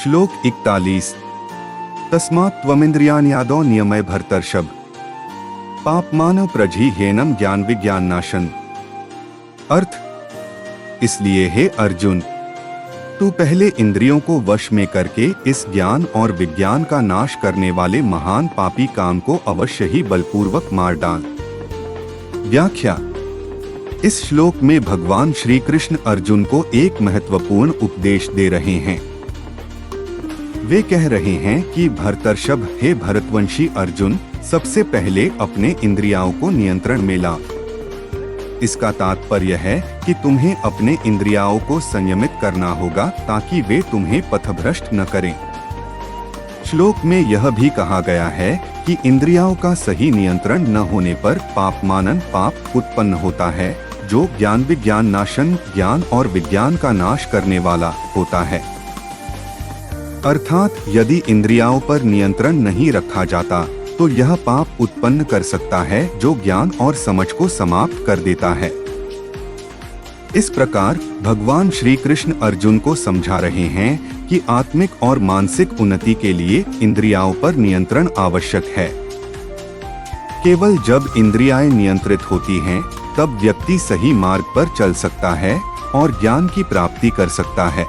श्लोक 41। तस्मात् त्वमिन्द्रियाण्यादौ नियमय भर्तर्षभ पापमान प्रजिह्येनम ज्ञान विज्ञान नाशन। अर्थ, इसलिए हे अर्जुन, तू पहले इंद्रियों को वश में करके इस ज्ञान और विज्ञान का नाश करने वाले महान पापी काम को अवश्य ही बलपूर्वक मार डाल। व्याख्या। इस श्लोक में भगवान श्री कृष्ण अर्जुन को एक महत्वपूर्ण उपदेश दे रहे हैं। वे कह रहे हैं कि भरतर्षभ, हे भरतवंशी अर्जुन, सबसे पहले अपने इंद्रियों को नियंत्रण में ला। इसका तात्पर्य है कि तुम्हें अपने इंद्रियों को संयमित करना होगा ताकि वे तुम्हें पथभ्रष्ट न करें। श्लोक में यह भी कहा गया है कि इंद्रियों का सही नियंत्रण न होने पर पापमानन पाप उत्पन्न होता है, जो ज्ञान विज्ञान नाशन, ज्ञान और विज्ञान का नाश करने वाला होता है। अर्थात यदि इंद्रियों पर नियंत्रण नहीं रखा जाता तो यह पाप उत्पन्न कर सकता है जो ज्ञान और समझ को समाप्त कर देता है। इस प्रकार भगवान श्री कृष्ण अर्जुन को समझा रहे हैं कि आत्मिक और मानसिक उन्नति के लिए इंद्रियों पर नियंत्रण आवश्यक है। केवल जब इंद्रियाएं नियंत्रित होती हैं, तब व्यक्ति सही मार्ग पर चल सकता है और ज्ञान की प्राप्ति कर सकता है।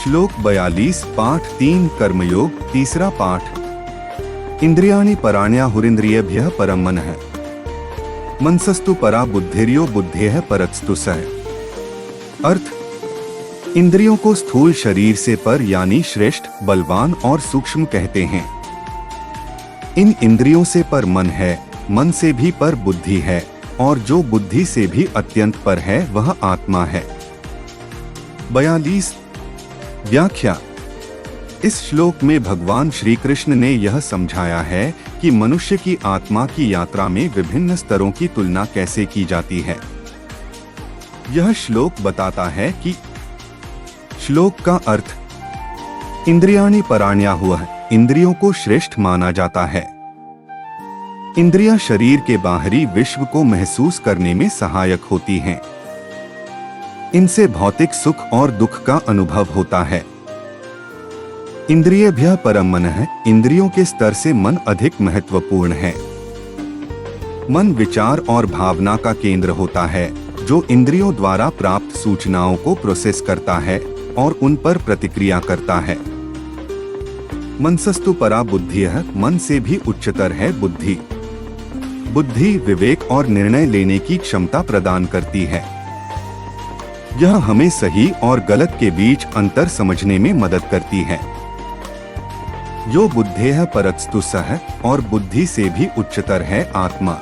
श्लोक 42 पाठ 3 कर्मयोग तीसरा पाठ। इंद्रियाणि पराण्याहुरिन्द्रियेभ्यः परं मनः मनसस्तु परा बुद्धिर्यो बुद्धेः परस्तु सः। अर्थ, इंद्रियों को स्थूल शरीर से पर यानी श्रेष्ठ, बलवान और सूक्ष्म कहते हैं। इन इंद्रियों से पर मन है, मन से भी पर बुद्धि है, और जो बुद्धि से भी अत्यंत पर है वह आत्मा है। 42। व्याख्या। इस श्लोक में भगवान श्री कृष्ण ने यह समझाया है कि मनुष्य की आत्मा की यात्रा में विभिन्न स्तरों की तुलना कैसे की जाती है। यह श्लोक बताता है कि श्लोक का अर्थ, इंद्रियाणि पराण्याहुः, इंद्रियों को श्रेष्ठ माना जाता है। इंद्रियां शरीर के बाहरी विश्व को महसूस करने में सहायक होती हैं। इनसे भौतिक सुख और दुख का अनुभव होता है। इंद्रियेभ्यः परं मनः, इंद्रियों के स्तर से मन अधिक महत्वपूर्ण है। मन विचार और भावना का केंद्र होता है, जो इंद्रियों द्वारा प्राप्त सूचनाओं को प्रोसेस करता है और उन पर प्रतिक्रिया करता है। मनसस्तु परा बुद्धिः, मन से भी उच्चतर है बुद्धि। बुद्धि विवेक और निर्णय लेने की क्षमता प्रदान करती है। यह हमें सही और गलत के बीच अंतर समझने में मदद करती है। यो बुद्धेः परस्तु सः, और बुद्धि से भी उच्चतर है आत्मा।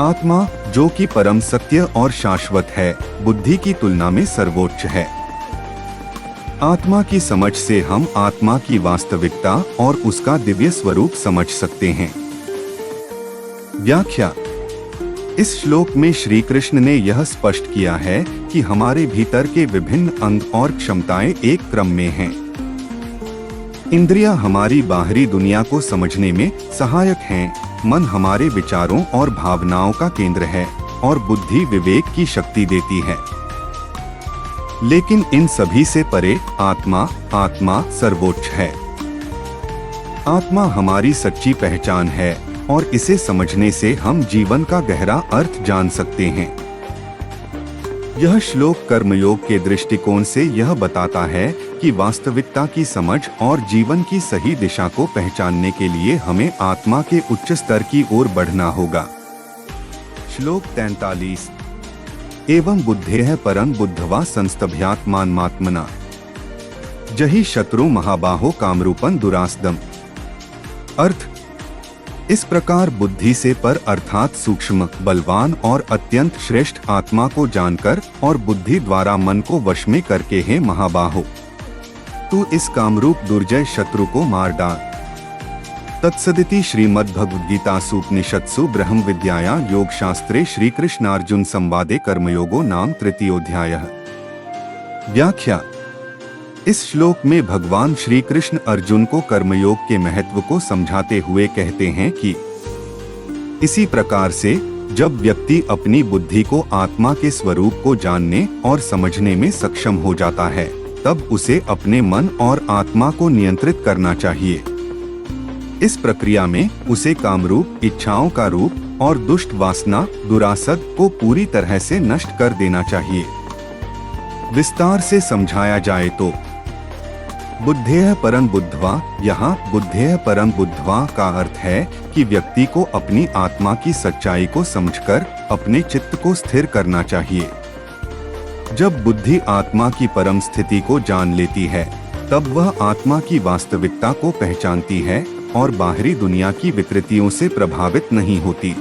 आत्मा, जो कि परम सत्य और शाश्वत है, बुद्धि की तुलना में सर्वोच्च है। आत्मा की समझ से हम आत्मा की वास्तविकता और उसका दिव्य स्वरूप समझ सकते हैं। व्याख्या। इस श्लोक में श्री कृष्ण ने यह स्पष्ट किया है कि हमारे भीतर के विभिन्न अंग और क्षमताएं एक क्रम में हैं। इंद्रियां हमारी बाहरी दुनिया को समझने में सहायक हैं, मन हमारे विचारों और भावनाओं का केंद्र है, और बुद्धि विवेक की शक्ति देती है। लेकिन इन सभी से परे आत्मा सर्वोच्च है। आत्मा हमारी सच्ची पहचान है और इसे समझने से हम जीवन का गहरा अर्थ जान सकते हैं। यह श्लोक कर्मयोग के दृष्टिकोण से यह बताता है कि वास्तविकता की समझ और जीवन की सही दिशा को पहचानने के लिए हमें आत्मा के उच्च स्तर की ओर बढ़ना होगा। श्लोक 43। एवं बुद्धेः परं बुद्ध्वा संस्तभ्यात्मात्मना जहि शत्रु महाबाहो कामरूपं दुरासदम्। अर्थ, इस प्रकार बुद्धि से पर अर्थात सूक्ष्म, बलवान और अत्यंत श्रेष्ठ आत्मा को जानकर और बुद्धि द्वारा मन को वश में करके हे महाबाहो, तू इस कामरूप दुर्जय शत्रु को मार डाल। तत्सदिति श्रीमद्भगवद्गीतासु उपनिषत्सु ब्रह्म विद्यायां योगशास्त्रे श्रीकृष्णार्जुन संवादे कर्मयोगो नाम तृतीयोऽध्यायः। व्याख्या। इस श्लोक में भगवान श्री कृष्ण अर्जुन को कर्मयोग के महत्व को समझाते हुए कहते हैं कि इसी प्रकार से जब व्यक्ति अपनी बुद्धि को आत्मा के स्वरूप को जानने और समझने में सक्षम हो जाता है, तब उसे अपने मन और आत्मा को नियंत्रित करना चाहिए। इस प्रक्रिया में उसे कामरूप इच्छाओं का रूप और दुष्ट वासना दुरासद को पूरी तरह से नष्ट कर देना चाहिए। विस्तार से समझाया जाए तो बुद्धेय परं बुद्ध्वा, यहाँ बुद्धेय परं बुद्ध्वा का अर्थ है कि व्यक्ति को अपनी आत्मा की सच्चाई को समझकर अपने चित्त को स्थिर करना चाहिए। जब बुद्धि आत्मा की परम स्थिति को जान लेती है, तब वह आत्मा की वास्तविकता को पहचानती है और बाहरी दुनिया की विकृतियों से प्रभावित नहीं होती।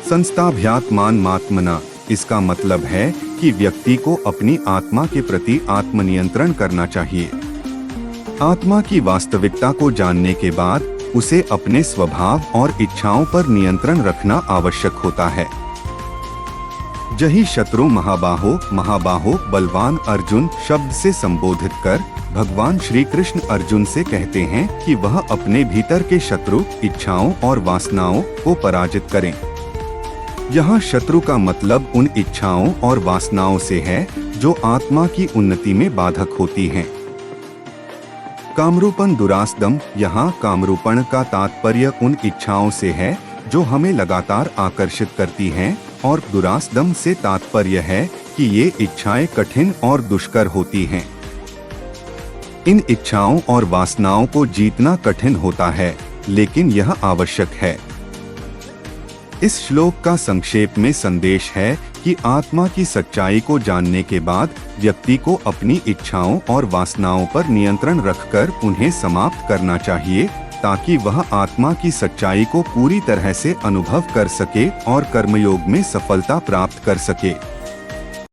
संस्थाभ्यात्मानमात्मना, इसका मतलब है कि व्यक्ति को अपनी आत्मा के प्रति आत्मनियंत्रण करना चाहिए। आत्मा की वास्तविकता को जानने के बाद उसे अपने स्वभाव और इच्छाओं पर नियंत्रण रखना आवश्यक होता है। जही शत्रु महाबाहो, महाबाहो बलवान अर्जुन शब्द से संबोधित कर भगवान श्री कृष्ण अर्जुन से कहते हैं कि वह अपने भीतर के शत्रु इच्छाओं और वासनाओं को पराजित करें। यहाँ शत्रु का मतलब उन इच्छाओं और वासनाओं से है जो आत्मा की उन्नति में बाधक होती हैं। कामरूपन दुरासदम, यहाँ कामरूपण का तात्पर्य उन इच्छाओं से है जो हमें लगातार आकर्षित करती हैं, और दुरासदम से तात्पर्य है कि ये इच्छाएं कठिन और दुष्कर होती हैं। इन इच्छाओं और वासनाओं को जीतना कठिन होता है, लेकिन यह आवश्यक है। इस श्लोक का संक्षेप में संदेश है कि आत्मा की सच्चाई को जानने के बाद व्यक्ति को अपनी इच्छाओं और वासनाओं पर नियंत्रण रखकर उन्हें समाप्त करना चाहिए, ताकि वह आत्मा की सच्चाई को पूरी तरह से अनुभव कर सके और कर्मयोग में सफलता प्राप्त कर सके।